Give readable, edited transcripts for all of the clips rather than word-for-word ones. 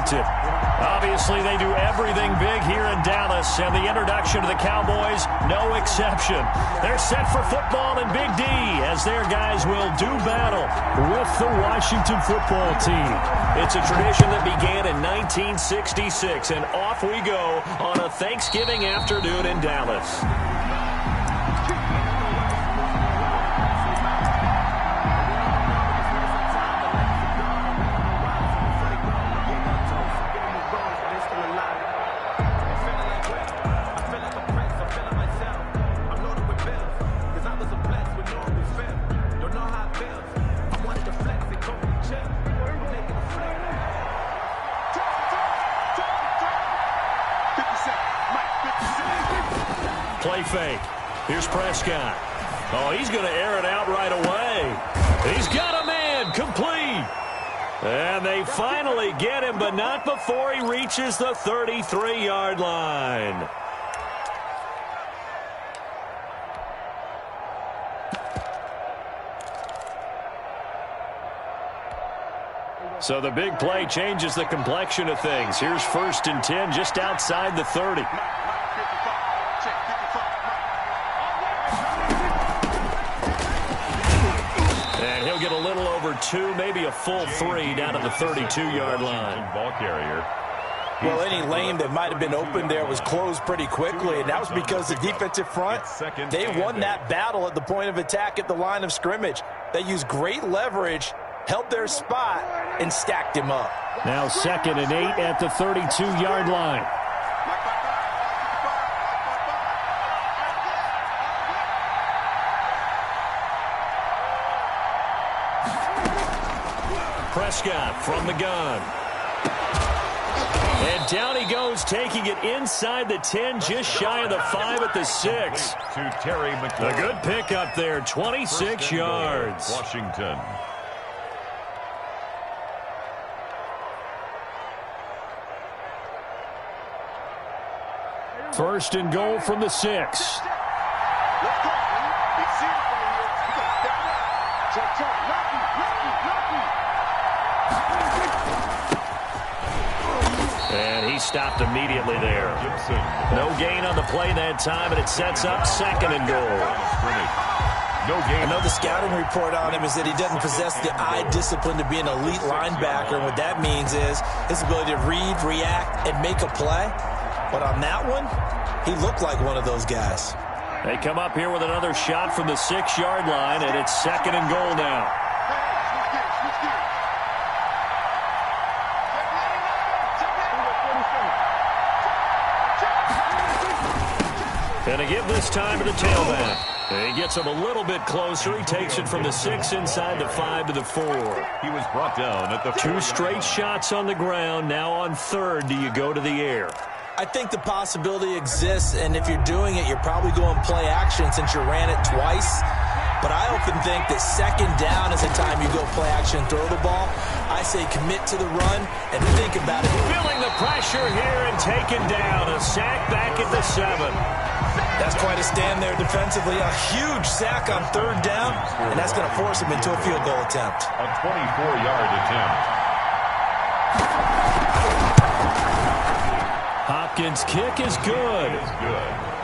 Washington. Obviously, they do everything big here in Dallas, and the introduction to the Cowboys, no exception. They're set for football in Big D as their guys will do battle with the Washington football team. It's a tradition that began in 1966, and off we go on a Thanksgiving afternoon in Dallas. Play fake. Here's Prescott. Oh, he's going to air it out right away. He's got a man. Complete. And they finally get him, but not before he reaches the 33-yard line. So the big play changes the complexion of things. Here's 1st and 10 just outside the 30. And he'll get a little over 2, maybe a full 3 down to the 32-yard line. Ball carrier. Well, any lane that might have been open there was closed pretty quickly, and that was because the defensive front, they won that battle at the point of attack at the line of scrimmage. They used great leverage, held their spot, and stacked him up. Now 2nd and 8 at the 32-yard line. Prescott from the gun. And down he goes, taking it inside the 10, just shy of the 5 at the 6. To Terry McLaurin. A good pick up there, 26 yards. Washington. First and goal from the 6. And he stopped immediately there. No gain on the play that time, and it sets up 2nd and goal. No gain. I know the scouting report on him is that he doesn't possess the eye discipline to be an elite linebacker, and what that means is his ability to read, react, and make a play. But on that one, he looked like one of those guys. They come up here with another shot from the 6-yard line, and it's 2nd and goal now. And to give this time to the tailback. He gets him a little bit closer. He takes it from the 6 inside the 5 to the 4. He was brought down at the 2 straight shots on the ground. Now on 3rd, do you go to the air? I think the possibility exists, and if you're doing it, you're probably going play action since you ran it twice. But I often think that 2nd down is the time you go play action and throw the ball. I say commit to the run and think about it. Feeling the pressure here and taken down. A sack back at the 7. That's quite a stand there defensively. A huge sack on 3rd down, and that's going to force him into a field goal attempt. A 24-yard attempt. Hopkins' kick is good.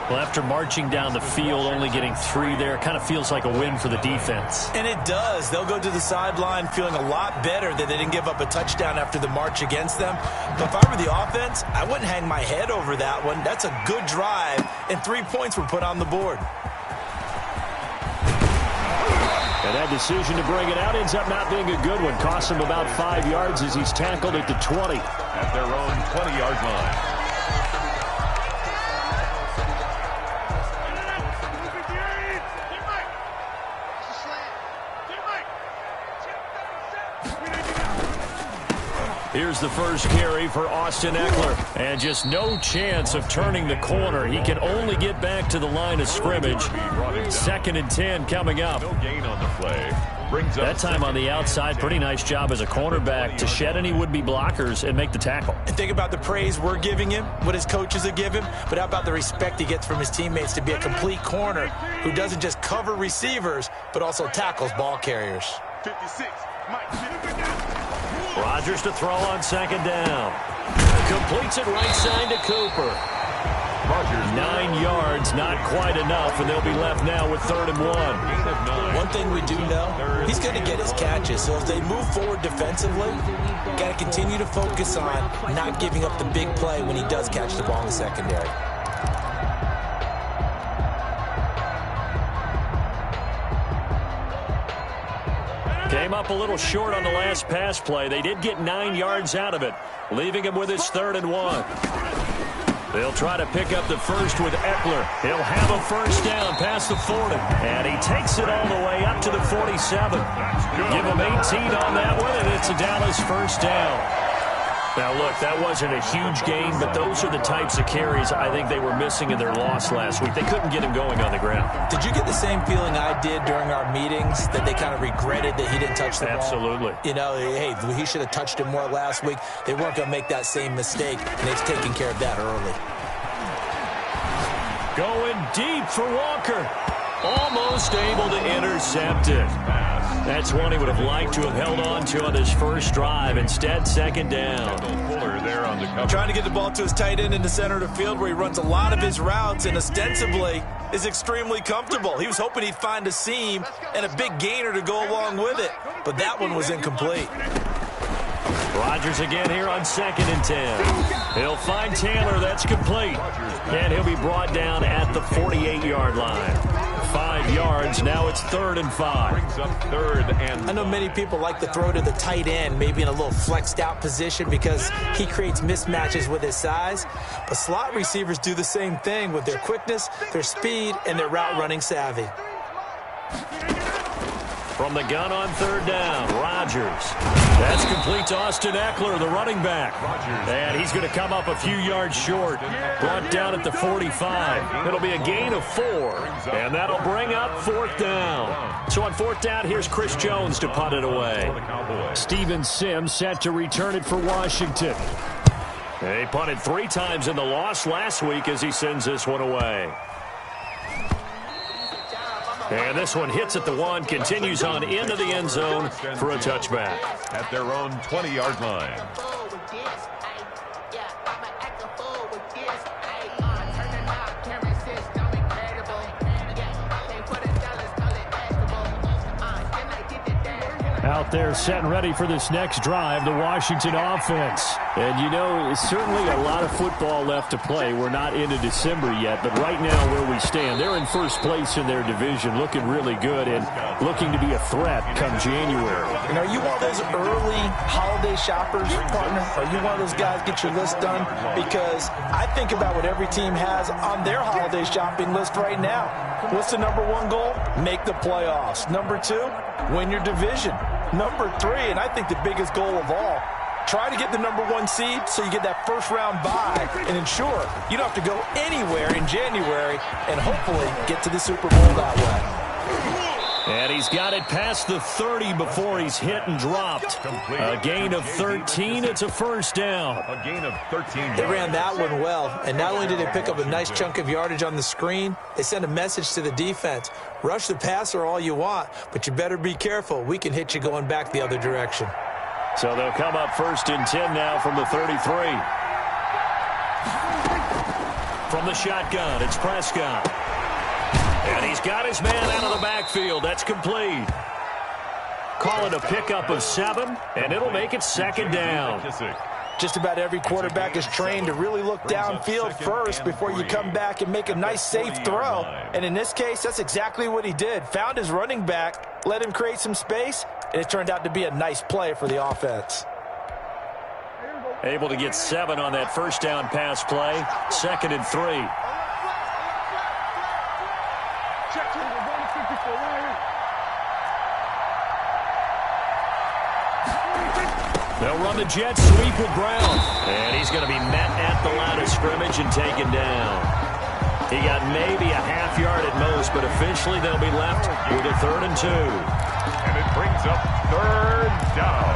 Well, after marching down the field, only getting 3 there, kind of feels like a win for the defense. And it does. They'll go to the sideline feeling a lot better that they didn't give up a touchdown after the march against them. But if I were the offense, I wouldn't hang my head over that one. That's a good drive, and 3 points were put on the board. And that decision to bring it out ends up not being a good one. Costs him about 5 yards as he's tackled at the 20. At their own 20-yard line. Here's the first carry for Austin Ekeler. And just no chance of turning the corner. He can only get back to the line of scrimmage. 2nd and 10 coming up. No gain on the play. That time on the outside, pretty nice job as a cornerback to shed any would-be blockers and make the tackle. And think about the praise we're giving him, what his coaches are giving, but how about the respect he gets from his teammates to be a complete corner who doesn't just cover receivers, but also tackles ball carriers. 56, Mike. Rodgers to throw on 2nd down. Completes it right side to Cooper. 9 yards, not quite enough, and they'll be left now with 3rd and 1. One thing we do know, he's going to get his catches. So as they move forward defensively, got to continue to focus on not giving up the big play when he does catch the ball in the secondary. Came up a little short on the last pass play. They did get 9 yards out of it, leaving him with his 3rd and 1. They'll try to pick up the first with Eckler. He'll have a first down past the 40. And he takes it all the way up to the 47. Give him 18 on that one, and it's a Dallas first down. Now, look, that wasn't a huge gain, but those are the types of carries I think they were missing in their loss last week. They couldn't get him going on the ground. Did you get the same feeling I did during our meetings, that they kind of regretted that he didn't touch the ball? Absolutely. You know, hey, he should have touched it more last week. They weren't going to make that same mistake, and they've taken care of that early. Going deep for Walker. Almost able to intercept it. That's one he would have liked to have held on to on his first drive. Instead, 2nd down. Trying to get the ball to his tight end in the center of the field where he runs a lot of his routes and ostensibly is extremely comfortable. He was hoping he'd find a seam and a big gainer to go along with it, but that one was incomplete. Rodgers again here on 2nd and 10. He'll find Taylor. That's complete. And he'll be brought down at the 48-yard line. 5 yards. Now it's 3rd and 5. I know many people like to throw to the tight end, maybe in a little flexed out position because he creates mismatches with his size. But slot receivers do the same thing with their quickness, their speed, and their route running savvy. From the gun on 3rd down, Rodgers. That's complete to Austin Eckler, the running back. And he's going to come up a few yards short. Brought down at the 45. It'll be a gain of 4. And that'll bring up 4th down. So on 4th down, here's Chris Jones to punt it away. Steven Sims set to return it for Washington. They punted 3 times in the loss last week as he sends this one away. And this one hits at the 1, continues on into the end zone for a touchback. At their own 20-yard line. Out there set and ready for this next drive, the Washington offense. And, you know, it's certainly a lot of football left to play. We're not into December yet, but right now where we stand, they're in first place in their division, looking really good and looking to be a threat come January. And are you one of those early holiday shoppers, partner? Are you one of those guys get your list done? Because I think about what every team has on their holiday shopping list right now. What's the number 1 goal? Make the playoffs. Number 2, win your division. Number 3, and I think the biggest goal of all, try to get the number 1 seed so you get that first-round bye and ensure you don't have to go anywhere in January and hopefully get to the Super Bowl that way. And he's got it past the 30 before he's hit and dropped. A gain of 13. It's a first down. A gain of 13. They ran that one well, and not only did they pick up a nice chunk of yardage on the screen, they sent a message to the defense. Rush the passer all you want, but you better be careful. We can hit you going back the other direction. So they'll come up 1st and 10 now from the 33. From the shotgun, it's Prescott. And he's got his man out of the backfield. That's complete. Call it a pickup of 7, and it'll make it 2nd down. Just about every quarterback is trained to really look downfield first before you come back and make a nice, safe throw. And in this case, that's exactly what he did. Found his running back, let him create some space, and it turned out to be a nice play for the offense. Able to get 7 on that first down pass play. 2nd and 3. They'll run the jet sweep with Brown. And he's going to be met at the line of scrimmage and taken down. He got maybe a half yard at most, but officially they'll be left with a 3rd and 2. And it brings up 3rd down.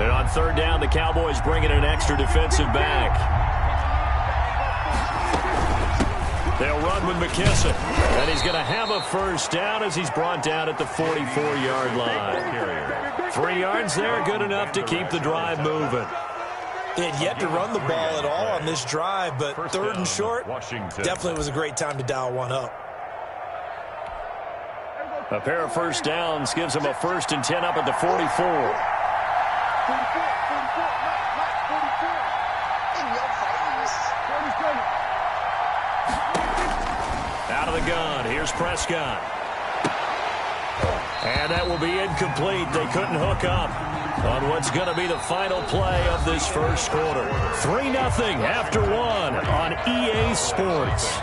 And on 3rd down, the Cowboys bring in an extra defensive back. They'll run with McKissick. And he's going to have a first down as he's brought down at the 44-yard line. 3 yards there, good enough to keep the drive moving. They had yet to run the ball at all on this drive, but third and short, definitely was a great time to dial one up. A pair of first downs gives them a 1st and 10 up at the 44. Out of the gun, here's Prescott. And that will be incomplete. They couldn't hook up on what's going to be the final play of this first quarter. 3-0 after 1 on EA Sports.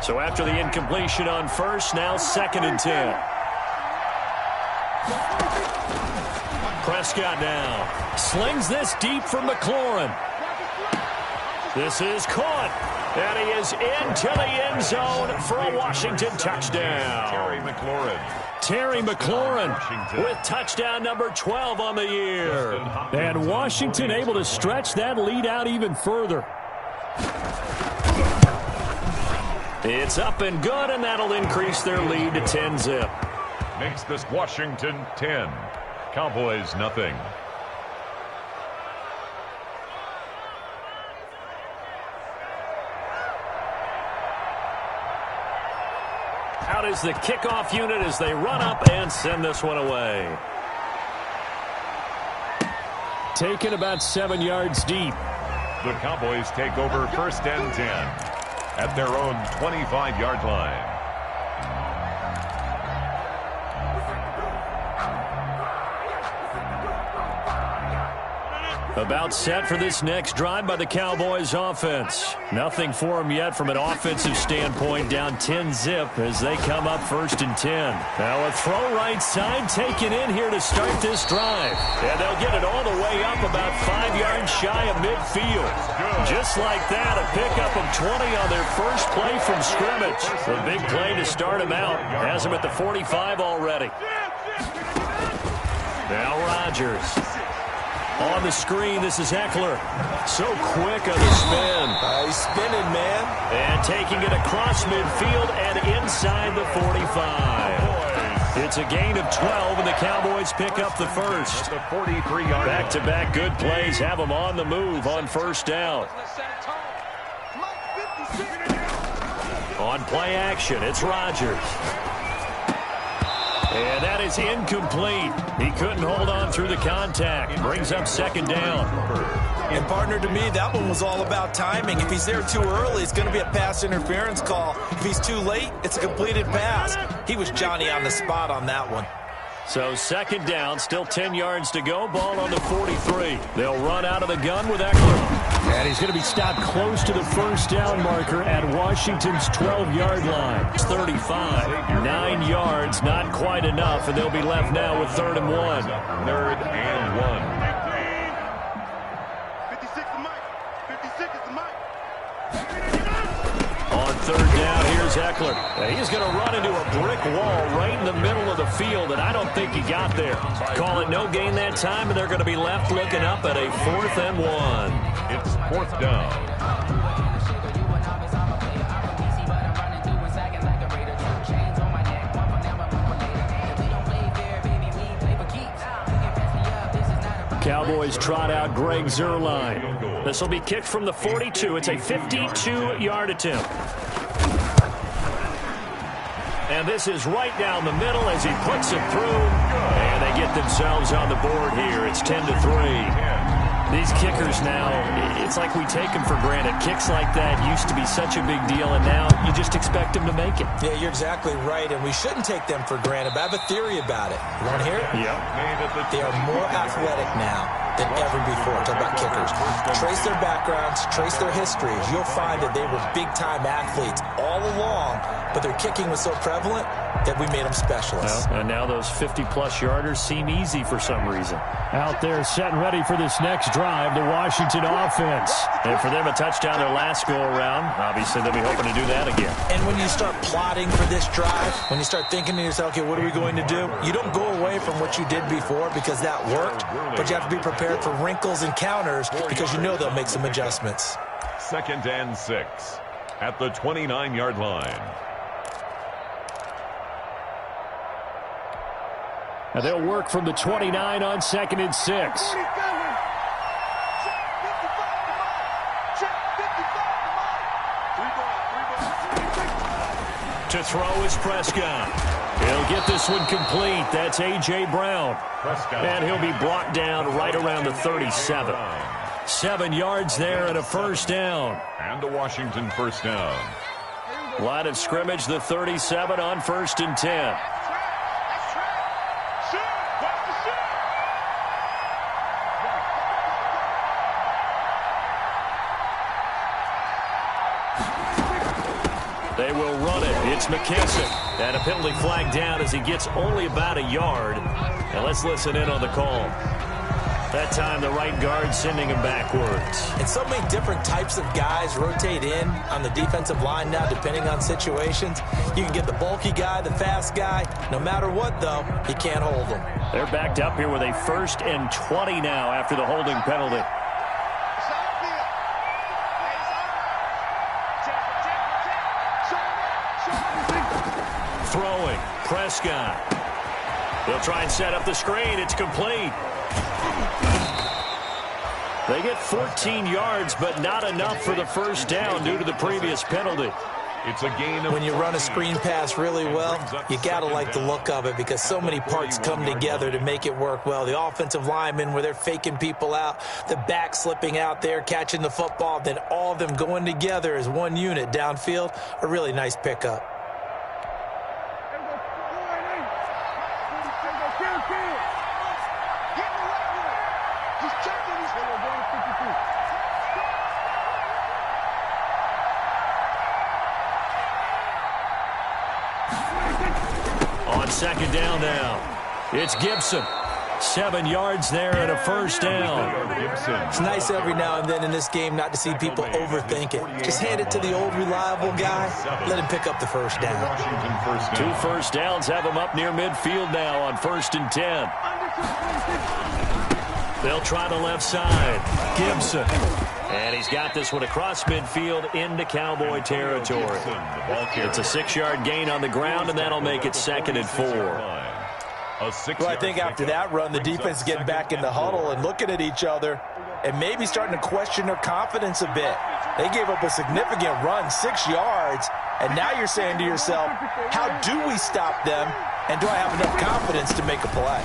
So after the incompletion on first, now 2nd and 10. Prescott now slings this deep for McLaurin. This is caught, and he is into the end zone for a Washington touchdown. Terry McLaurin with touchdown number 12 on the year. And Washington able to stretch that lead out even further. It's up and good, and that'll increase their lead to 10-zip. Makes this Washington 10. Cowboys nothing. Out is the kickoff unit as they run up and send this one away. Taken about 7 yards deep. The Cowboys take over 1st and 10 at their own 25-yard line. About set for this next drive by the Cowboys offense. Nothing for them yet from an offensive standpoint, down 10-zip as they come up 1st and 10. Now a throw right side taken in here to start this drive. And they'll get it all the way up about 5 yards shy of midfield. Just like that, a pickup of 20 on their first play from scrimmage. A big play to start them out. Has them at the 45 already. Now Rodgers. On the screen, this is Eckler. So quick on the spin. He's spinning, man. And taking it across midfield and inside the 45. It's a gain of 12, and the Cowboys pick up the first. Back-to-back good plays have them on the move on first down. On play action, it's Rodgers. And that is incomplete. He couldn't hold on through the contact. Brings up 2nd down. And, partner, to me, that one was all about timing. If he's there too early, it's going to be a pass interference call. If he's too late, it's a completed pass. He was Johnny on the spot on that one. So 2nd down, still 10 yards to go. Ball on the 43. They'll run out of the gun with Eckler. And he's going to be stopped close to the first down marker at Washington's 12-yard line. It's 35. 9 yards, not quite enough, and they'll be left now with 3rd and 1. 3rd and 1. 56 is Mike. 56 is Mike. On 3rd down, here's Eckler. And he's going to run into a brick wall right in the middle of the field, and I don't think he got there. Call it no gain that time, and they're going to be left looking up at a 4th and 1. It's 4th down. Cowboys trot out Greg Zuerlein. This will be kicked from the 42. It's a 52-yard attempt. And this is right down the middle as he puts it through. And they get themselves on the board here. It's 10-3. These kickers now, it's like we take them for granted. Kicks like that used to be such a big deal, and now you just expect them to make it. Yeah, you're exactly right, and we shouldn't take them for granted. But I have a theory about it. You want to hear it? Yep. They are more athletic now. than ever before. Talk about kickers. Trace their backgrounds, trace their histories. You'll find that they were big-time athletes all along, but their kicking was so prevalent that we made them specialists. Well, and now those 50-plus yarders seem easy for some reason. Out there set and ready for this next drive, the Washington offense. And for them, a touchdown their last go-around. Obviously, they'll be hoping to do that again. And when you start plotting for this drive, when you start thinking to yourself, okay, what are we going to do? You don't go away from what you did before because that worked, but you have to be prepared for wrinkles and counters because you know they'll make some adjustments. 2nd and 6 at the 29-yard line. And they'll work from the 29 on 2nd and 6. To throw is Prescott. He'll get this one complete. That's A.J. Brown. And he'll be brought down right around the 37. 7 yards there and a first down. And a Washington first down. Line of scrimmage, the 37 on 1st and 10. They will run it. It's McKissick. And a penalty flag down as he gets only about a yard. And let's listen in on the call. That time the right guard sending him backwards. And so many different types of guys rotate in on the defensive line now depending on situations. You can get the bulky guy, the fast guy. No matter what, though, you can't hold them. They're backed up here with a 1st and 20 now after the holding penalty. Throwing, Prescott. They'll try and set up the screen. It's complete. They get 14 yards, but not enough for the first down due to the previous penalty. It's a gain of when you run a screen pass really well, you got to like the look of it because so many parts come together to make it work well. The offensive linemen where they're faking people out, the back slipping out there, catching the football, then all of them going together as one unit downfield, a really nice pickup. On 2nd down now, it's Gibson. 7 yards there and a first down. It's nice every now and then in this game not to see people overthink it. Just hand it to the old reliable guy. Let him pick up the first down. 2 first downs have him up near midfield now on 1st and 10. They'll try the left side. Gibson. And he's got this one across midfield into Cowboy territory. It's a 6-yard gain on the ground, and that'll make it 2nd and 4. Well, I think after that run, the defense is getting back in the huddle and looking at each other and maybe starting to question their confidence a bit. They gave up a significant run, 6 yards, and now you're saying to yourself, how do we stop them, and do I have enough confidence to make a play?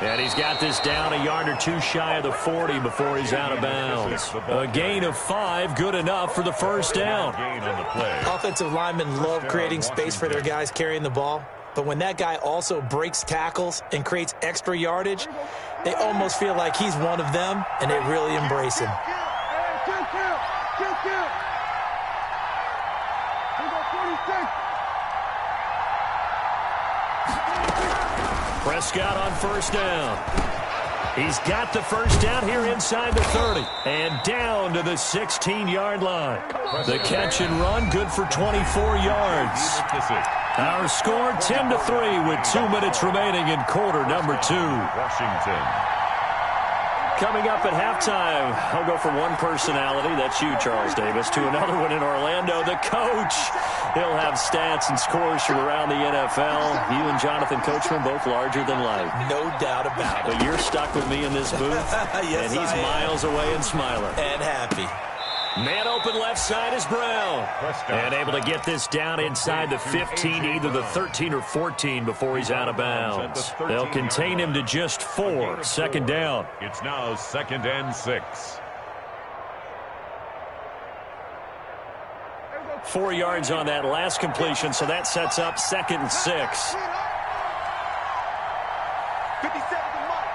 And he's got this down a yard or 2 shy of the 40 before he's out of bounds. A gain of 5, good enough for the first down. Offensive linemen love creating space for their guys carrying the ball, but when that guy also breaks tackles and creates extra yardage, they almost feel like he's one of them, and they really embrace him. Prescott on first down. He's got the first down here inside the 30 and down to the 16-yard line. The catch and run good for 24 yards. Our score 10-3 with 2 minutes remaining in quarter number 2. Washington. Coming up at halftime, I'll go from one personality, that's you, Charles Davis, to another one in Orlando, the coach. He'll have stats and scores from around the NFL. You and Jonathan Coachman, both larger than life. No doubt about it. But you're stuck with me in this booth, yes, and he's miles away and smiling. And happy. Man open left side is Brown. And able to get this down inside the 15, either the 13 or 14 before he's out of bounds. They'll contain him to just 4. 2nd down. It's now 2nd and 6. 4 yards on that last completion, so that sets up 2nd and 6. 57 to Mike.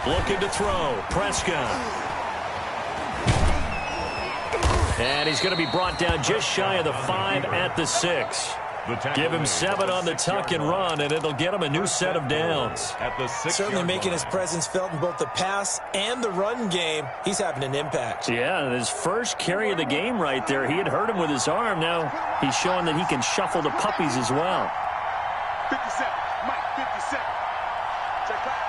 Looking to throw. Prescott. And he's going to be brought down just shy of the 5 at the 6. Give him 7 on the tuck and run, and it'll get him a new set of downs. At the 6 Certainly making his presence felt in both the pass and the run game. He's having an impact. Yeah, his first carry of the game right there. He had hurt him with his arm. Now he's showing that he can shuffle the puppies as well. 57, Mike, 57. Check back.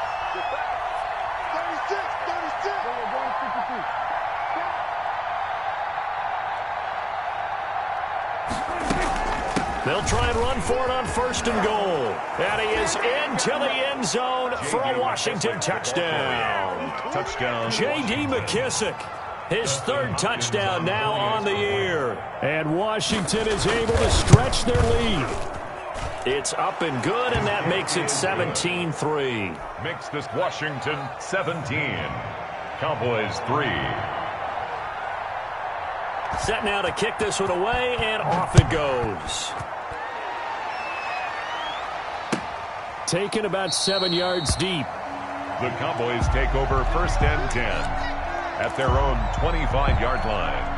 36, 36. They'll try and run for it on 1st and goal. And he is into the end zone for a Washington touchdown. Touchdown. J.D. McKissick, his 3rd touchdown now on the year. And Washington is able to stretch their lead. It's up and good, and that makes it 17-3. Makes this Washington 17. Cowboys 3. Set now to kick this one away, and off it goes. Taken about 7 yards deep. The Cowboys take over 1st and 10 at their own 25-yard line.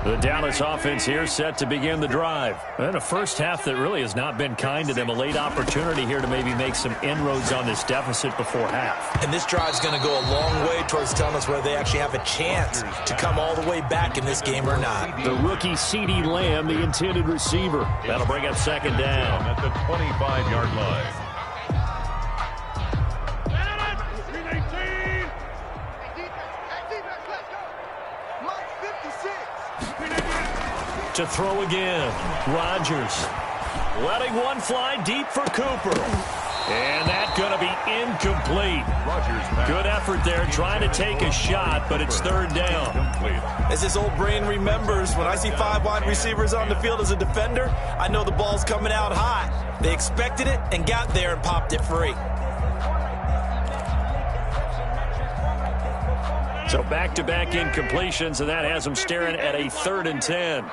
The Dallas offense here set to begin the drive. And a first half that really has not been kind to them. A late opportunity here to maybe make some inroads on this deficit before half. And this drive's going to go a long way towards telling us whether they actually have a chance to come all the way back in this game or not. The rookie CeeDee Lamb, the intended receiver. That'll bring up 2nd down. At the 25-yard line. To throw again. Rodgers letting one fly deep for Cooper. And that's going to be incomplete. Good effort there trying to take a shot, but it's 3rd down. As his old brain remembers, when I see 5 wide receivers on the field as a defender, I know the ball's coming out hot. They expected it and got there and popped it free. So back-to-back incompletions, and that has them staring at a 3rd and 10.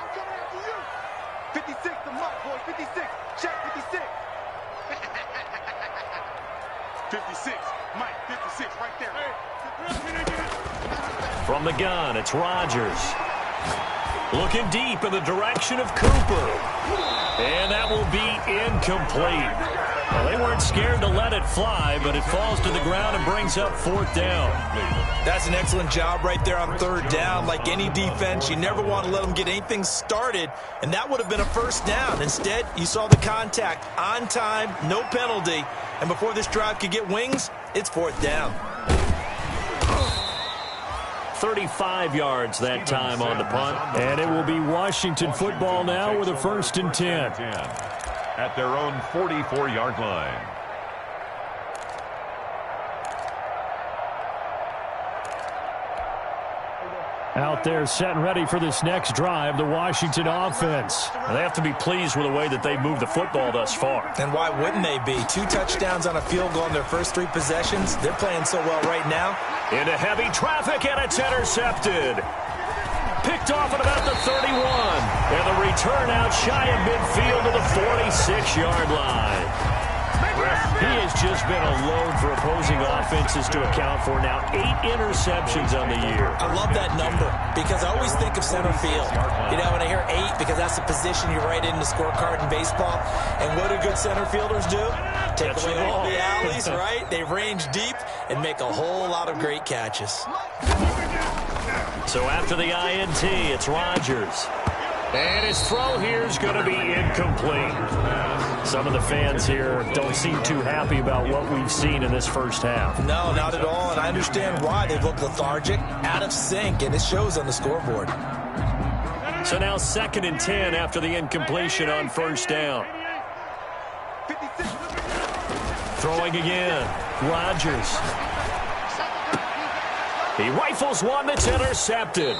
56 to Mike, boy. 56. Check 56. 56. Mike, 56 right there. From the gun, it's Rodgers. Looking deep in the direction of Cooper. And that will be incomplete. Well, they weren't scared to let it fly, but it falls to the ground and brings up 4th down. That's an excellent job right there on 3rd down. Like any defense, you never want to let them get anything started, and that would have been a 1st down. Instead, you saw the contact on time, no penalty, and before this drive could get wings, it's 4th down. 35 yards that time on the punt. And it will be Washington football now with a 1st and 10. At their own 44-yard line. Out there set and ready for this next drive, the Washington offense. They have to be pleased with the way that they've moved the football thus far. And why wouldn't they be? 2 touchdowns on a field goal in their first 3 possessions. They're playing so well right now. Into heavy traffic, and it's intercepted. Picked off at about the 31. And the return out shy of midfield to the 46-yard line. He has just been a load for opposing offenses to account for now. 8 interceptions on the year. I love that number because I always think of center field. You know, when I hear 8, because that's the position you write in the scorecard in baseball. And what do good center fielders do? Take away all the alleys, right? They range deep and make a whole lot of great catches. So after the INT, it's Rodgers. And his throw here is going to be incomplete. Some of the fans here don't seem too happy about what we've seen in this first half. No, not at all, and I understand why. They look lethargic, out of sync, and it shows on the scoreboard. So now 2nd and 10 after the incompletion on 1st down. Throwing again, Rodgers. He rifles one that's intercepted.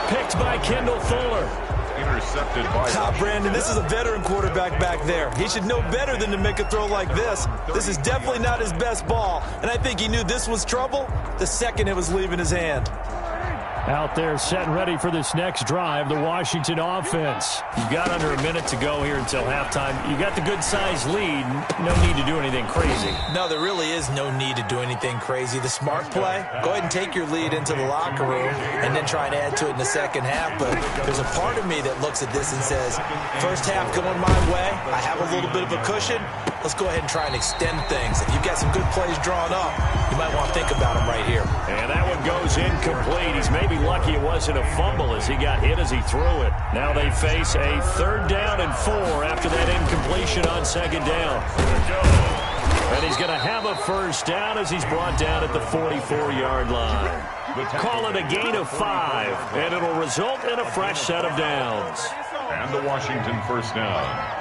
Picked by Kendall Fuller. Intercepted by Brandon, this is a veteran quarterback back there. He should know better than to make a throw like this. This is definitely not his best ball, and I think he knew this was trouble the second it was leaving his hand. Out there set and ready for this next drive, the Washington offense. You've got under a minute to go here until halftime. You got the good-sized lead. No need to do anything crazy. No, there really is no need to do anything crazy. The smart play, go ahead and take your lead into the locker room and then try and add to it in the second half. But there's a part of me that looks at this and says, first half going my way, I have a little bit of a cushion. Let's go ahead and try and extend things. If you've got some good plays drawn up, you might want to think about them right here. And that one goes incomplete. He's maybe lucky it wasn't a fumble as he got hit as he threw it. Now they face a 3rd down and 4 after that incompletion on 2nd down. And he's going to have a first down as he's brought down at the 44-yard line. Call it a gain of 5, and it'll result in a fresh set of downs. And the Washington first down.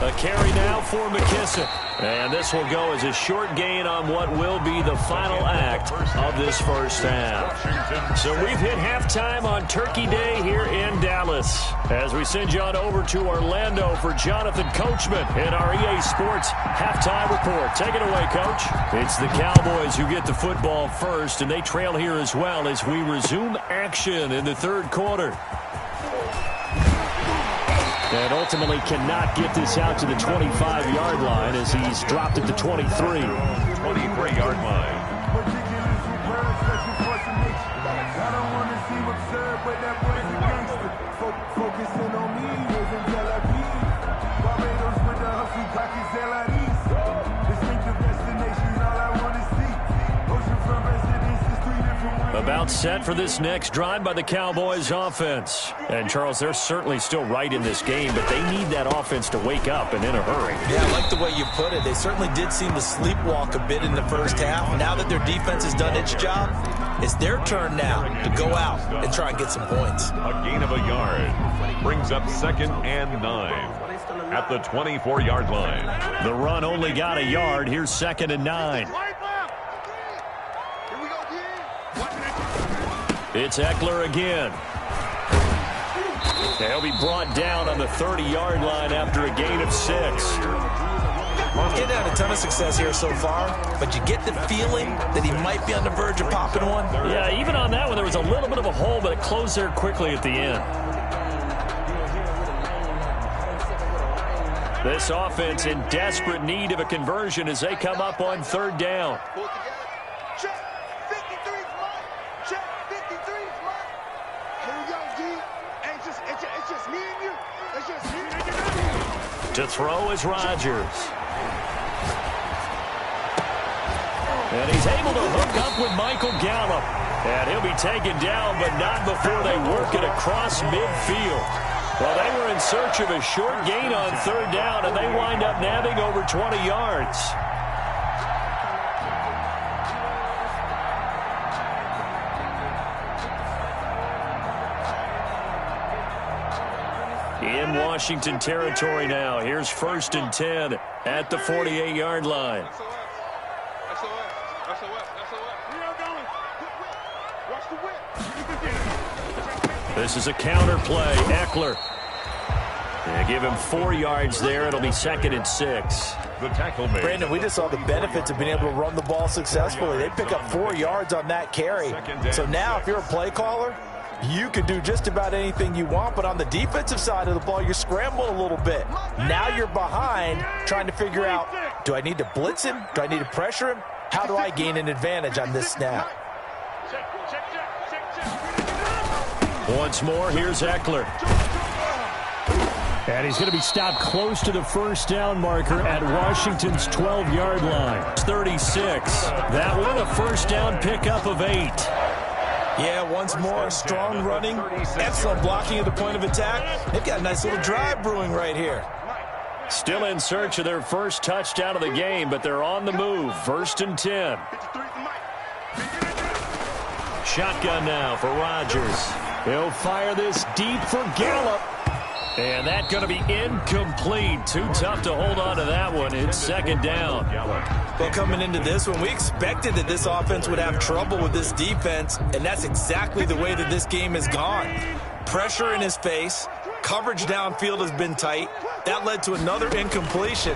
A carry now for McKissick. And this will go as a short gain on what will be the final act of this first half. So we've hit halftime on Turkey Day here in Dallas. As we send you on over to Orlando for Jonathan Coachman in our EA Sports Halftime Report. Take it away, Coach. It's the Cowboys who get the football first, and they trail here as well as we resume action in the 3rd quarter. And ultimately cannot get this out to the 25-yard line as he's dropped at the 23. 23-yard line. About set for this next drive by the Cowboys offense. And, Charles, they're certainly still right in this game, but they need that offense to wake up and in a hurry. Yeah, I like the way you put it. They certainly did seem to sleepwalk a bit in the first half. Now that their defense has done its job, it's their turn now to go out and try and get some points. A gain of a yard brings up 2nd and 9 at the 24-yard line. The run only got a yard. Here's 2nd and 9. It's Eckler again. They'll be brought down on the 30-yard line after a gain of 6. Getting had a ton of success here so far, but you get the feeling that he might be on the verge of popping one. Yeah, even on that one, there was a little bit of a hole, but it closed there quickly at the end. This offense in desperate need of a conversion as they come up on 3rd down. To throw is Rodgers. And he's able to hook up with Michael Gallup. And he'll be taken down, but not before they work it across midfield. Well, they were in search of a short gain on 3rd down, and they wind up nabbing over 20 yards. In Washington territory now. Here's 1st and 10 at the 48-yard line. This is a counter play. Eckler. They give him 4 yards there. It'll be 2nd and 6. The tackle made. Brandon, we just saw the benefits of being able to run the ball successfully. They pick up 4 yards on that carry. So now if you're a play caller, you can do just about anything you want, but on the defensive side of the ball, you're scrambling a little bit. Now you're behind trying to figure out, do I need to blitz him? Do I need to pressure him? How do I gain an advantage on this snap? Once more, here's Eckler. And he's going to be stopped close to the 1st down marker at Washington's 12-yard line. 36. That one, a 1st down pickup of 8. Yeah, once more, strong running, excellent blocking at the point of attack. They've got a nice little drive brewing right here. Still in search of their first touchdown of the game, but they're on the move. 1st and 10. Shotgun now for Rodgers. He'll fire this deep for Gallup. And that's going to be incomplete. Too tough to hold on to that one. It's 2nd down. Well, coming into this one, we expected that this offense would have trouble with this defense, and that's exactly the way that this game has gone. Pressure in his face, coverage downfield has been tight. That led to another incompletion.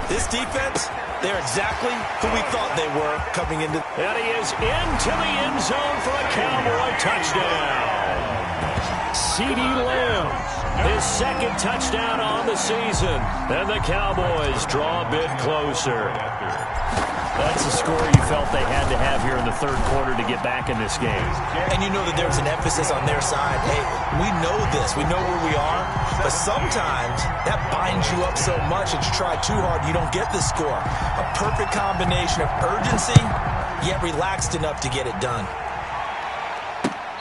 This defense, they're exactly who we thought they were coming into. And he is into the end zone for a Cowboy touchdown. CeeDee Lamb, his second touchdown on the season. And the Cowboys draw a bit closer. That's the score you felt they had to have here in the third quarter to get back in this game. And you know that there's an emphasis on their side. Hey, we know this. We know where we are. But sometimes that binds you up so much that you try too hard, you don't get the score. A perfect combination of urgency, yet relaxed enough to get it done.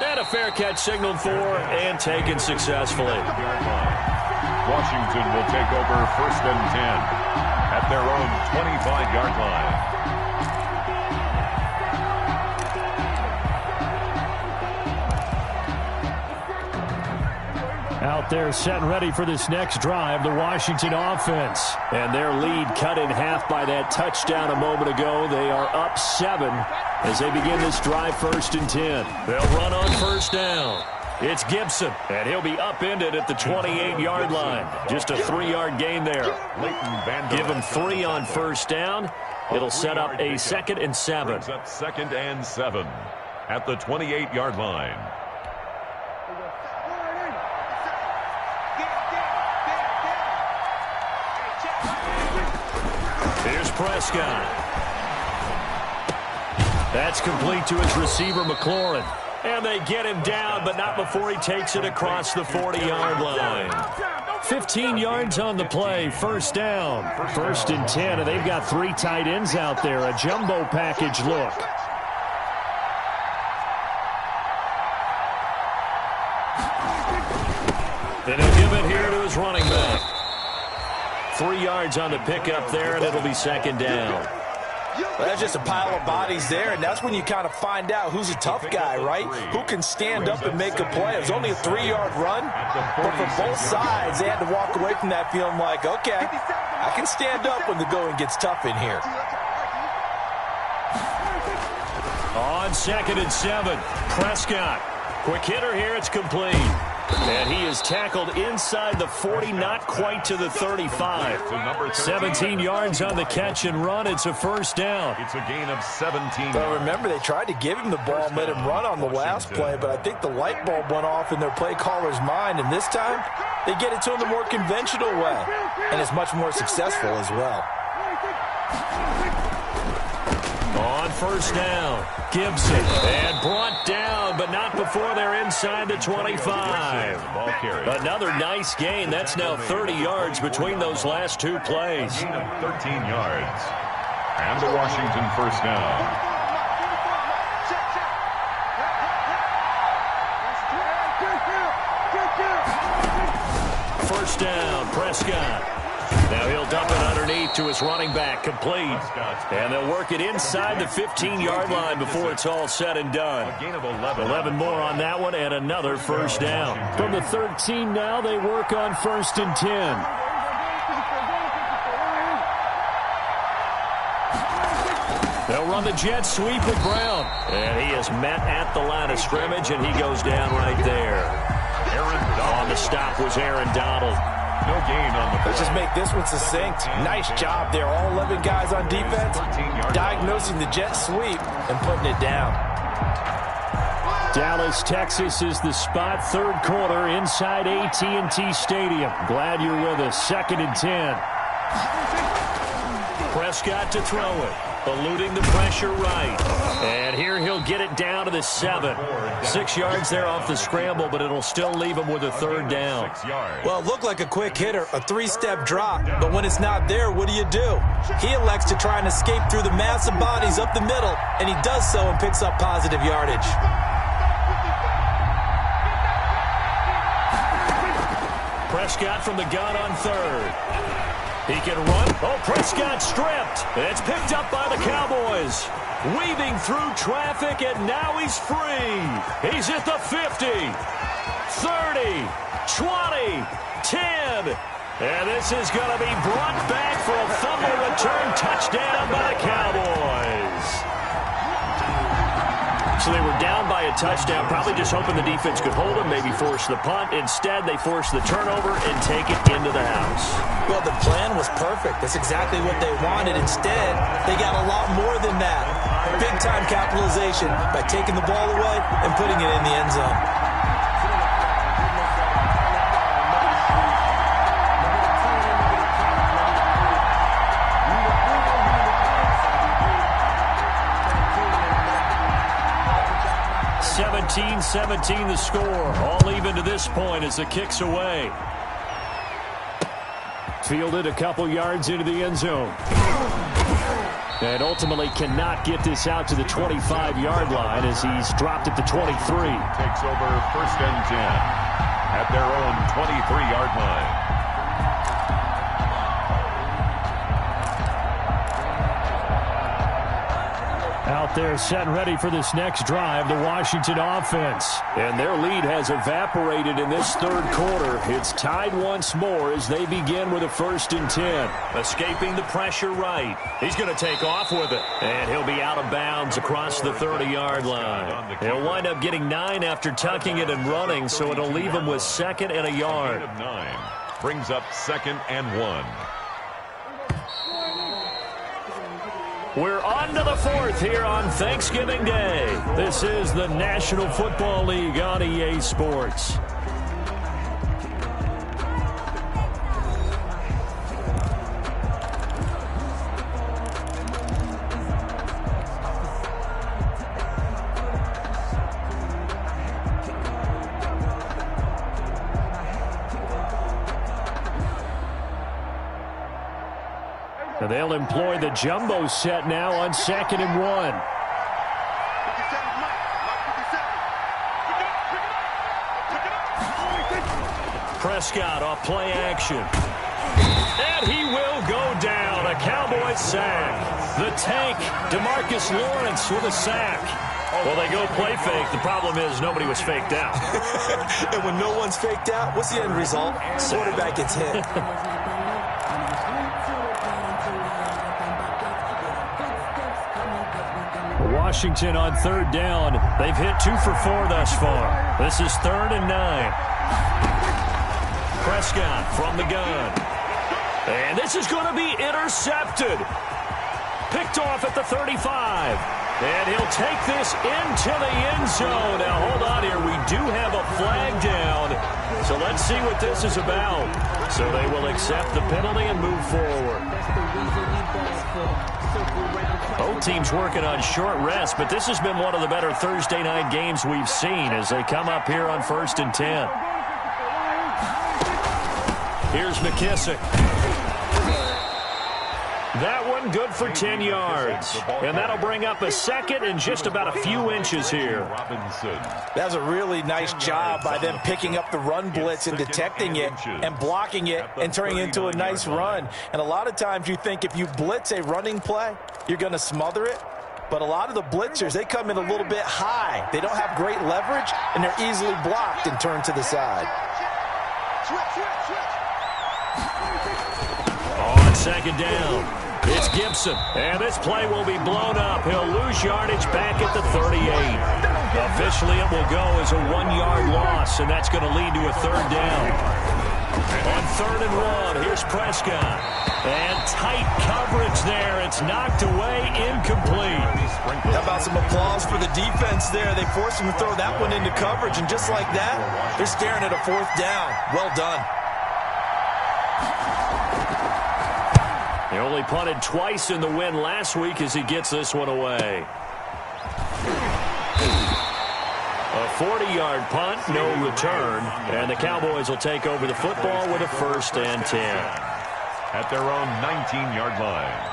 And a fair catch signaled for and taken successfully. Washington will take over 1st and 10 at their own 25-yard line. Out there set and ready for this next drive, the Washington offense. And their lead cut in half by that touchdown a moment ago. They are up 7 as they begin this drive 1st and 10. They'll run on 1st down. It's Gibson, and he'll be upended at the 28-yard line. Just a 3-yard gain there. Give him 3 on 1st down. It'll set up a 2nd and 7. Brings up 2nd and 7 at the 28-yard line. Here's Prescott. That's complete to his receiver, McLaurin. And they get him down, but not before he takes it across the 40-yard line. 15 yards on the play, 1st down. 1st and 10, and they've got 3 tight ends out there. A jumbo package look. And he'll give it here to his running back. 3 yards on the pickup there, and it'll be 2nd down. Well, that's just a pile of bodies there, and that's when you kind of find out who's a tough guy, right? Who can stand up and make a play. It was only a 3-yard run, but for both sides, they had to walk away from that feeling like, okay, I can stand up when the going gets tough in here. On 2nd and 7, Prescott. Quick hitter here, it's complete. And he is tackled inside the 40, not quite to the 35. 17 yards on the catch and run. It's a 1st down. It's a gain of 17. Well, remember, they tried to give him the ball and let him run on the last play, but I think the light bulb went off in their play caller's mind, and this time they get it to him the more conventional way, and it's much more successful as well. On 1st down, Gibson, and brought down, but not before they're inside the 25. Another nice gain. That's now 30 yards between those last 2 plays. 13 yards. And the Washington 1st down. First down, Prescott. Now he'll dump it underneath to his running back, complete. And they'll work it inside the 15-yard line before it's all said and done. A gain of 11. 11 more on that one, and another 1st down. From the 13 now, they work on 1st and 10. They'll run the jet sweep with Brown. And he is met at the line of scrimmage, and he goes down right there. On the stop was Aaron Donald. No gain on the play. Let's just make this one succinct. Nice job there. All 11 guys on defense diagnosing the jet sweep and putting it down. Dallas, Texas is the spot. 3rd quarter inside AT&T Stadium. Glad you're with us. 2nd and 10. Prescott to throw it. Eluding the pressure right. And here he'll get it down to the 7. 6 yards there off the scramble, but it'll still leave him with a 3rd down. Well, it looked like a quick hitter, a 3-step drop, but when it's not there, what do? He elects to try and escape through the massive bodies up the middle, and he does so and picks up positive yardage. Prescott from the gun on 3rd. He can run. Oh, Prescott stripped. It's picked up by the Cowboys. Weaving through traffic, and now he's free. He's at the 50, 30, 20, 10. And this is going to be brought back for a fumble return touchdown by the Cowboys. So they were down by a touchdown, probably just hoping the defense could hold them, maybe force the punt. Instead, they forced the turnover and take it into the house. Well, the plan was perfect. That's exactly what they wanted. Instead, they got a lot more than that. Big-time capitalization by taking the ball away and putting it in the end zone. (17-17) the score. All even to this point as the kick's away. Fielded a couple yards into the end zone. And ultimately cannot get this out to the 25-yard line as he's dropped at the 23. Takes over 1st and 10 at their own 23-yard line. Out there set and ready for this next drive, the Washington offense. And their lead has evaporated in this third quarter. It's tied once more as they begin with a 1st and 10. Escaping the pressure right. He's going to take off with it. And he'll be out of bounds across the 30-yard line. He'll wind up getting 9 after tucking it and running, so it'll leave him with 2nd and a yard. 9 brings up 2nd and 1. We're on to the 4th here on Thanksgiving Day. This is the National Football League on EA Sports. And they'll employ the jumbo set now on 2nd and 1. Prescott off play action. And he will go down. A Cowboys sack. The tank, DeMarcus Lawrence with a sack. Well, they go play fake. The problem is nobody was faked out. And when no one's faked out, what's the end result? Quarterback gets hit. Washington on 3rd down. They've hit 2 for 4 thus far. This is 3rd and 9. Prescott from the gun. And this is going to be intercepted. Picked off at the 35. And he'll take this into the end zone. Now, hold on here. We do have a flag down. So let's see what this is about. So they will accept the penalty and move forward. Both teams working on short rest, but this has been one of the better Thursday night games we've seen as they come up here on 1st and 10. Here's McKissick. That one good for 10 yards. And that'll bring up a 2nd and just about a few inches here. That was a really nice job by them picking up the run blitz and detecting it and blocking it and turning it into a nice run. And a lot of times you think if you blitz a running play, you're going to smother it. But a lot of the blitzers, they come in a little bit high. They don't have great leverage, and they're easily blocked and turned to the side. On 2nd down. It's Gibson, and this play will be blown up. He'll lose yardage back at the 38. Officially, it will go as a 1-yard loss, and that's going to lead to a 3rd down. On 3rd and 1, here's Prescott. And tight coverage there. It's knocked away, incomplete. How about some applause for the defense there? They forced him to throw that one into coverage, and just like that, they're staring at a 4th down. Well done. They only punted twice in the win last week as he gets this one away. A 40-yard punt, no return, and the Cowboys will take over the football with a 1st and 10. At their own 19-yard line.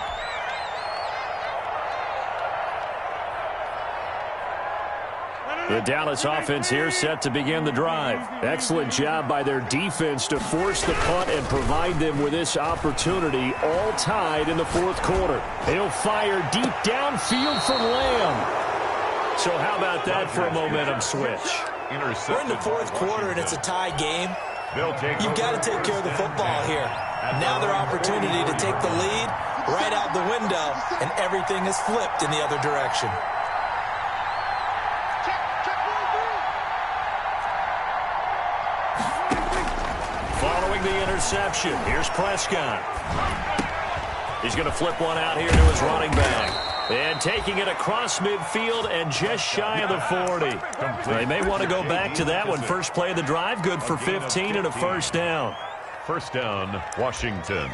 The Dallas offense here set to begin the drive. Excellent job by their defense to force the punt and provide them with this opportunity, all tied in the 4th quarter. He'll fire deep downfield for Lamb. So how about that for a momentum switch? We're in the 4th quarter, and it's a tie game. You've got to take care of the football here. Now their opportunity to take the lead right out the window, and everything is flipped in the other direction. throwing the interception. Here's Prescott. He's going to flip one out here to his running back. And taking it across midfield and just shy of the 40. They may want to go back to that one. First play of the drive, good for 15 and a first down. First down, Washington.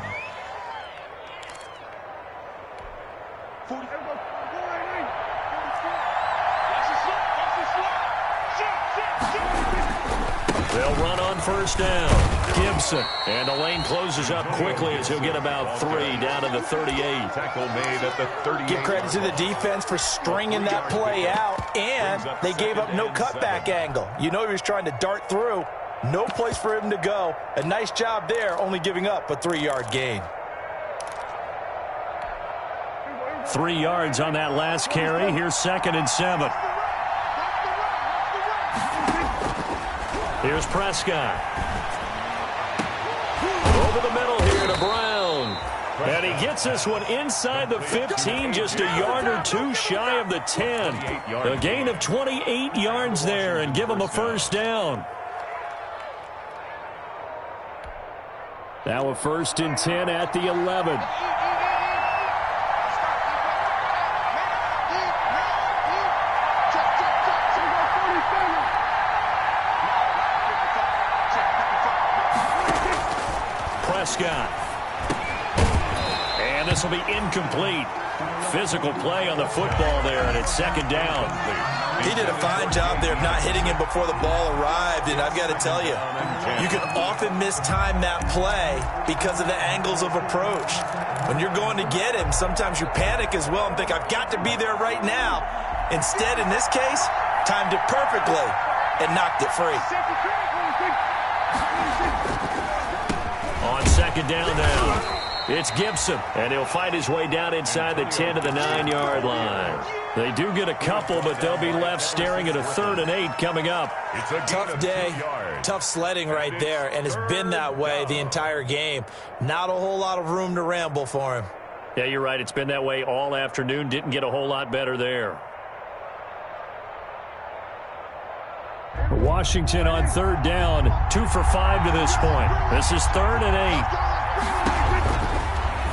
They'll run on first down. Gibson. And the lane closes up quickly as he'll get about 3 down to the 38. Tackle made at the 38. Give credit to the defense for stringing that play out, and they gave up no cutback angle. You know he was trying to dart through. No place for him to go. A nice job there, only giving up a 3-yard gain. 3 yards on that last carry. Here's 2nd and 7. Here's Prescott. Over the middle here to Brown. And he gets this one inside the 15, just a yard or 2 shy of the 10. A gain of 28 yards there and give him a first down. Now a 1st and 10 at the 11. Prescott. And this will be incomplete. Physical play on the football there, and it's 2nd down. He did a fine job there of not hitting him before the ball arrived, and I've got to tell you, you can often mistime that play because of the angles of approach. When you're going to get him, sometimes you panic as well and think, I've got to be there right now. Instead, in this case, timed it perfectly and knocked it free. On 2nd down now, it's Gibson, and he'll fight his way down inside the 10 to the 9-yard line. They do get a couple, but they'll be left staring at a 3rd and 8 coming up. Tough day, tough sledding right there, and it's been that way the entire game. Not a whole lot of room to ramble for him. Yeah, you're right. It's been that way all afternoon. Didn't get a whole lot better there. Washington on 3rd down, 2 for 5 to this point. This is 3rd and 8.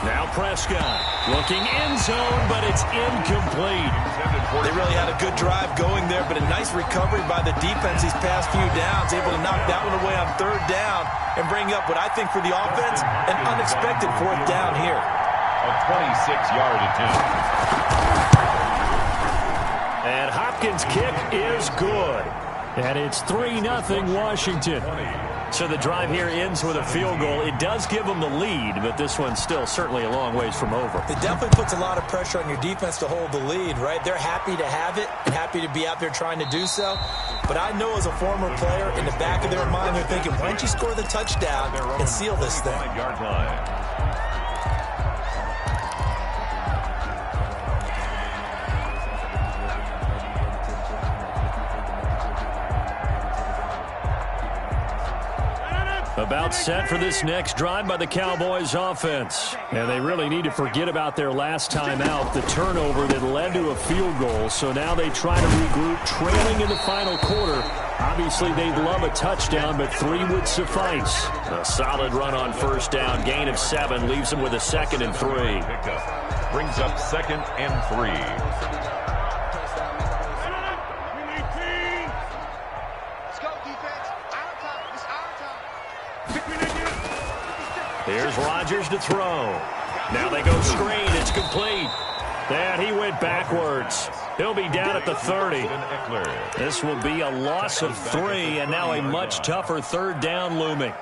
Now Prescott looking end zone, but it's incomplete. They really had a good drive going there, but a nice recovery by the defense these past few downs, able to knock that one away on 3rd down and bring up what I think for the offense, an unexpected 4th down here. A 26-yard attempt. And Hopkins' kick is good. And it's 3-0 Washington. So the drive here ends with a field goal. It does give them the lead, but this one's still certainly a long ways from over. It definitely puts a lot of pressure on your defense to hold the lead, right? They're happy to have it and happy to be out there trying to do so. But I know as a former player, in the back of their mind, they're thinking, why don't you score the touchdown and seal this thing? Yard line. About set for this next drive by the Cowboys offense. And they really need to forget about their last time out, the turnover that led to a field goal. So now they try to regroup, trailing in the final quarter. Obviously, they'd love a touchdown, but 3 would suffice. A solid run on 1st down. Gain of 7 leaves them with a 2nd and 3. Brings up 2nd and 3. Here's Rodgers to throw. Now they go screen. It's complete. And he went backwards. He'll be down at the 30. This will be a loss of 3, and now a much tougher 3rd down looming.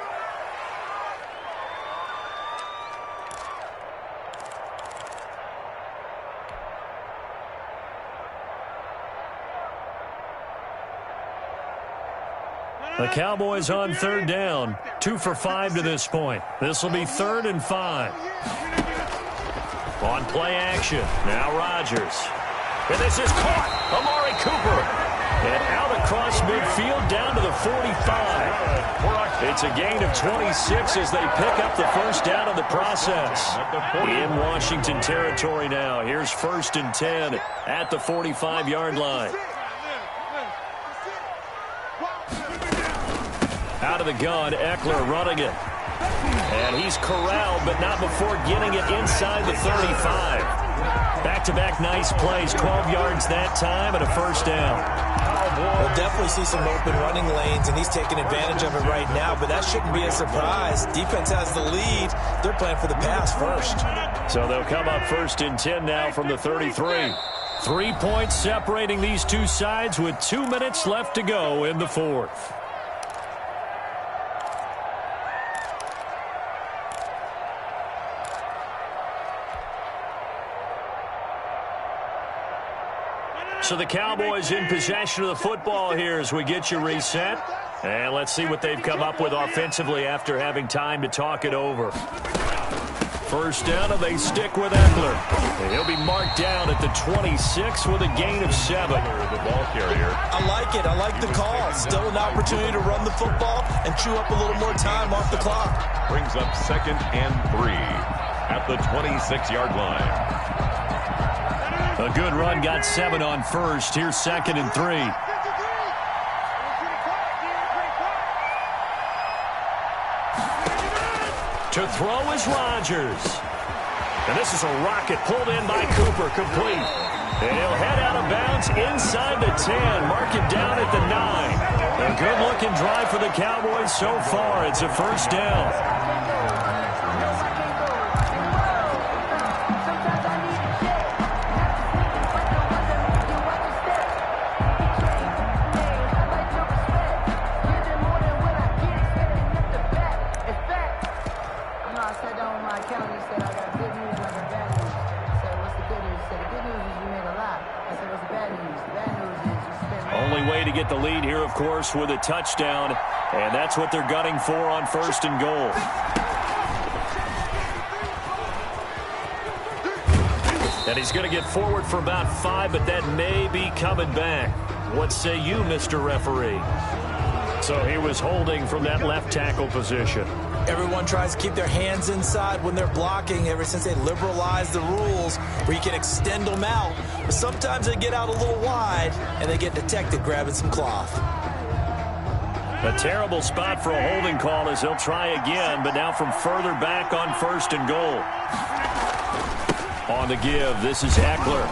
The Cowboys on 3rd down, 2 for 5 to this point. This will be 3rd and 5. On play action, now Rodgers. And this is caught, Amari Cooper. And out across midfield down to the 45. It's a gain of 26 as they pick up the 1st down in the process. In Washington territory now. Here's 1st and 10 at the 45-yard line. Out of the gun, Eckler running it. And he's corralled, but not before getting it inside the 35. Back-to-back nice plays, 12 yards that time and a first down. We'll definitely see some open running lanes, and he's taking advantage of it right now, but that shouldn't be a surprise. Defense has the lead. They're playing for the pass first. So they'll come up 1st and 10 now from the 33. 3 points separating these two sides with 2 minutes left to go in the fourth. So the Cowboys in possession of the football here as we get you reset. And let's see what they've come up with offensively after having time to talk it over. First down, and they stick with Eckler. And he'll be marked down at the 26 with a gain of 7. The ball carrier. I like it. I like the call. Still an opportunity to run the football and chew up a little more time off the clock. Brings up 2nd and 3 at the 26-yard line. A good run, got 7 on first. Here's 2nd and 3. To throw is Rodgers. And this is a rocket pulled in by Cooper, complete. And he'll head out of bounds inside the 10. Mark it down at the 9. A good-looking drive for the Cowboys so far. It's a first down. To get the lead here, of course, with a touchdown, and that's what they're gunning for on 1st and goal. And he's going to get forward for about 5, but that may be coming back. What say you, Mr. Referee? So he was holding from that left tackle position. Everyone tries to keep their hands inside when they're blocking ever since they liberalized the rules where you can extend them out. But sometimes they get out a little wide and they get detected grabbing some cloth. A terrible spot for a holding call as they'll try again, but now from further back on 1st and goal. On the give, this is Eckler.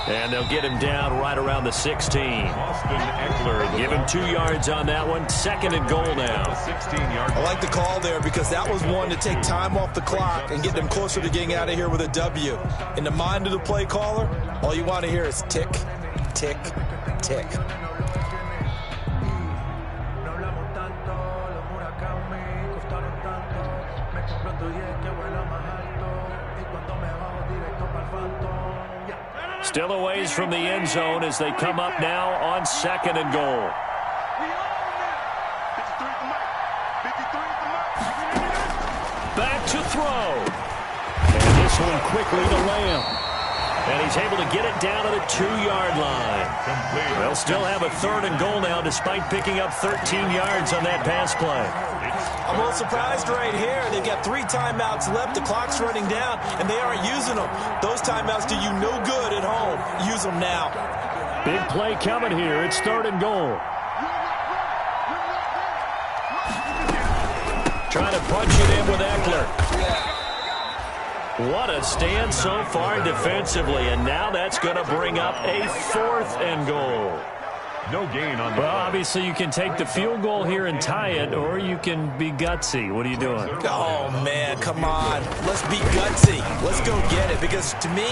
And they'll get him down right around the 16. Austin Eckler. Give him 2 yards on that one. 2nd and goal now. 16-yard. I like the call there because that was one to take time off the clock and get them closer to getting out of here with a W. In the mind of the play caller, all you want to hear is tick, tick, tick. Still a ways from the end zone as they come up now on 2nd and goal. Back to throw. And this one quickly to Lamb. And he's able to get it down to the 2-yard line. They'll still have a 3rd and goal now despite picking up 13 yards on that pass play. I'm a little surprised right here. They've got 3 timeouts left. The clock's running down, and they aren't using them. Those timeouts do you no good at home. Use them now. Big play coming here. It's 3rd and goal. Trying to punch it in with Eckler. What a stand so far defensively, and now that's going to bring up a 4th and goal. No gain on the Well, play. obviously you can take the field goal here and tie it, or you can be gutsy. What are you doing? Oh, man, come on. Let's be gutsy. Let's go get it. Because to me,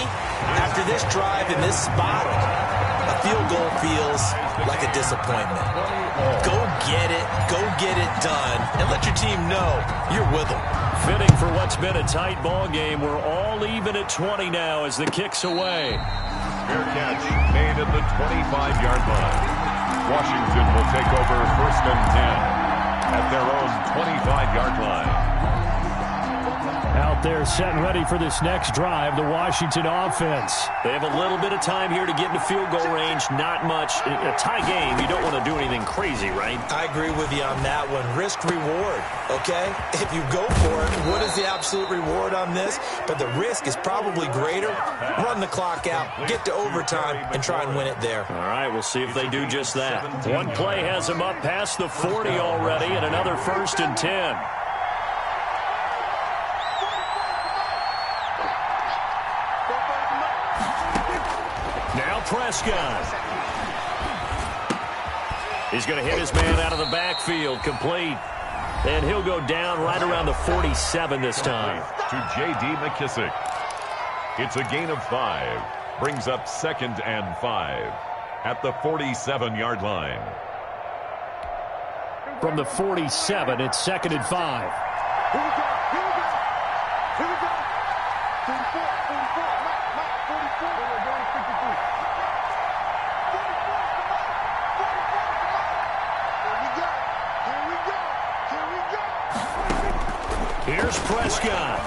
after this drive in this spot, a field goal feels like a disappointment. Go get it. Go get it done. And let your team know you're with them. Fitting for what's been a tight ball game. We're all even at 20 now as the kick's away. Fair catch made at the 25-yard line. Washington will take over 1st and 10 at their own 25-yard line. Out there set and ready for this next drive, the Washington offense. They have a little bit of time here to get into field goal range. Not much. In a tie game, you don't want to do anything crazy, right? I agree with you on that one. Risk reward, okay? If you go for it, what is the absolute reward on this? But the risk is probably greater. Run the clock out, get to overtime, and try and win it there. All right, we'll see if they do just that. One play has them up past the 40 already, and another 1st and 10. Prescott. He's going to hit his man out of the backfield, complete. And he'll go down right around the 47 this time. To J.D. McKissick. It's a gain of 5. Brings up 2nd and 5 at the 47-yard line. From the 47, it's 2nd and 5. Here we go. Here we go. 44, 44, 44. Here's Prescott.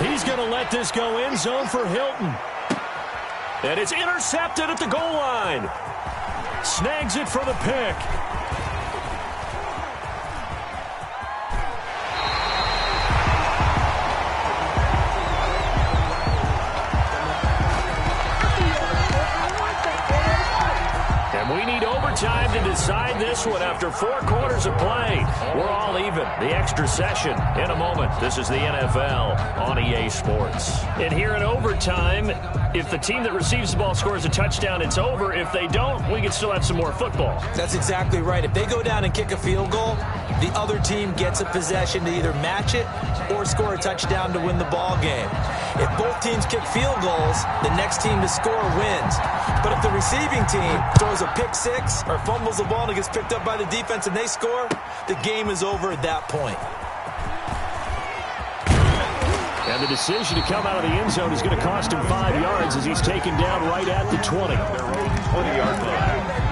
He's going to let this go end zone for Hilton. And it's intercepted at the goal line. Snags it for the pick. And we need overtime to decide this one after 4 quarters of play. We're all even. The extra session in a moment. This is the NFL on EA Sports. And here in overtime, if the team that receives the ball scores a touchdown, it's over. If they don't, we can still have some more football. That's exactly right. If they go down and kick a field goal, the other team gets a possession to either match it or score a touchdown to win the ball game. If both teams kick field goals, the next team to score wins. But if the receiving team throws a pick six or fumbles the ball and it gets picked up by the defense and they score, the game is over at that point. And the decision to come out of the end zone is going to cost him 5 yards as he's taken down right at the 20. Their own 20-yard line.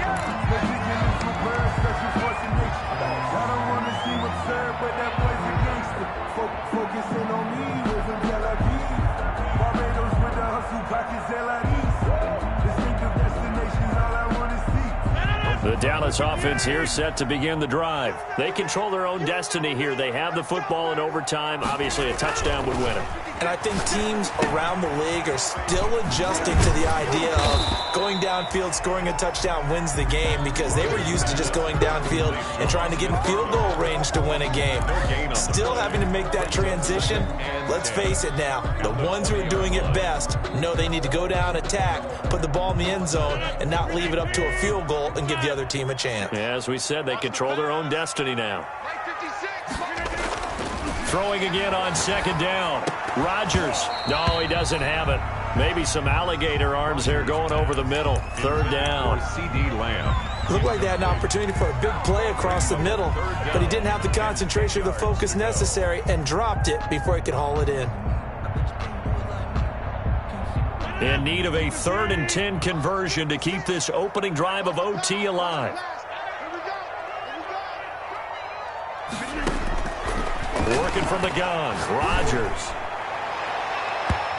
The Dallas offense here set to begin the drive. They control their own destiny here. They have the football in overtime. Obviously, a touchdown would win it. And I think teams around the league are still adjusting to the idea of going downfield, scoring a touchdown wins the game, because they were used to just going downfield and trying to get in field goal range to win a game. Still having to make that transition. Let's face it now, the ones who are doing it best know they need to go down, attack, put the ball in the end zone, and not leave it up to a field goal and give the other team a chance. Yeah, as we said, they control their own destiny now. Throwing again on 2nd down. Rodgers. No, he doesn't have it. Maybe some alligator arms there going over the middle. 3rd down. CeeDee Lamb. Looked like they had an opportunity for a big play across the middle, but he didn't have the concentration or the focus necessary and dropped it before he could haul it in. In need of a 3rd and 10 conversion to keep this opening drive of OT alive. Working from the gun, Rodgers.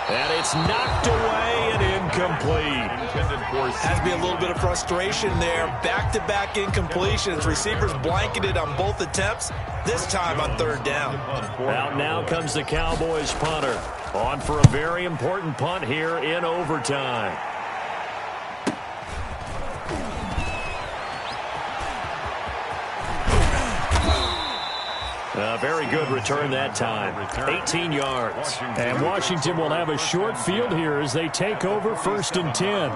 And it's knocked away and incomplete. Has to be a little bit of frustration there. Back-to-back incompletions. Receivers blanketed on both attempts, this time on 3rd down. Out now comes the Cowboys punter. On for a very important punt here in overtime. Very good return that time. 18 yards. And Washington will have a short field here as they take over 1st and 10.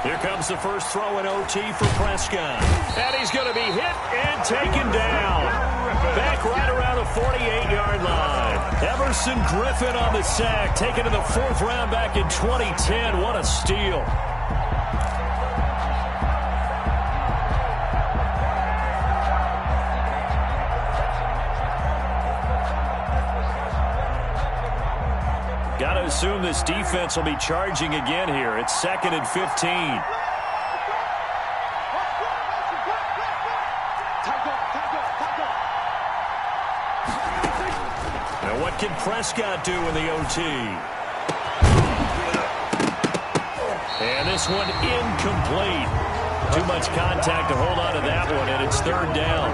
Here comes the first throw in OT for Prescott. And he's going to be hit and taken down. Back right around the 48-yard line. Everson Griffin on the sack, taken to the 4th round back in 2010. What a steal. Got to assume this defense will be charging again here. It's 2nd and 15. What can Prescott do in the OT? And this one incomplete. Too much contact to hold on to that one, and it's 3rd down.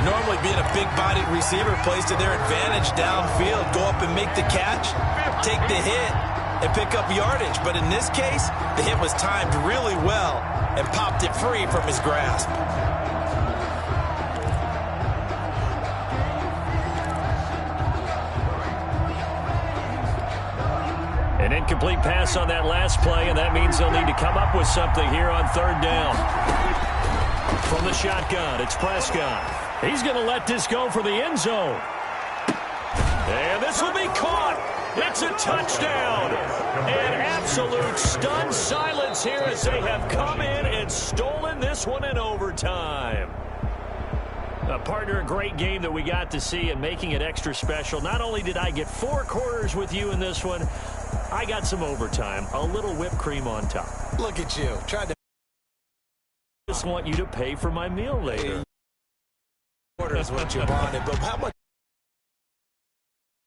Normally being a big-bodied receiver plays to their advantage downfield. Go up and make the catch, take the hit, and pick up yardage. But in this case, the hit was timed really well and popped it free from his grasp. An incomplete pass on that last play, and that means they'll need to come up with something here on third down. From the shotgun, it's Prescott. He's going to let this go for the end zone. And this will be caught. It's a touchdown. An absolute stunned silence here as they have come in and stolen this one in overtime. Partner, a great game that we got to see and making it extra special. Not only did I get 4 quarters with you in this one, I got some overtime, a little whipped cream on top. Look at you. Tried to Just want you to pay for my meal later. Quarter is what you wanted, but how much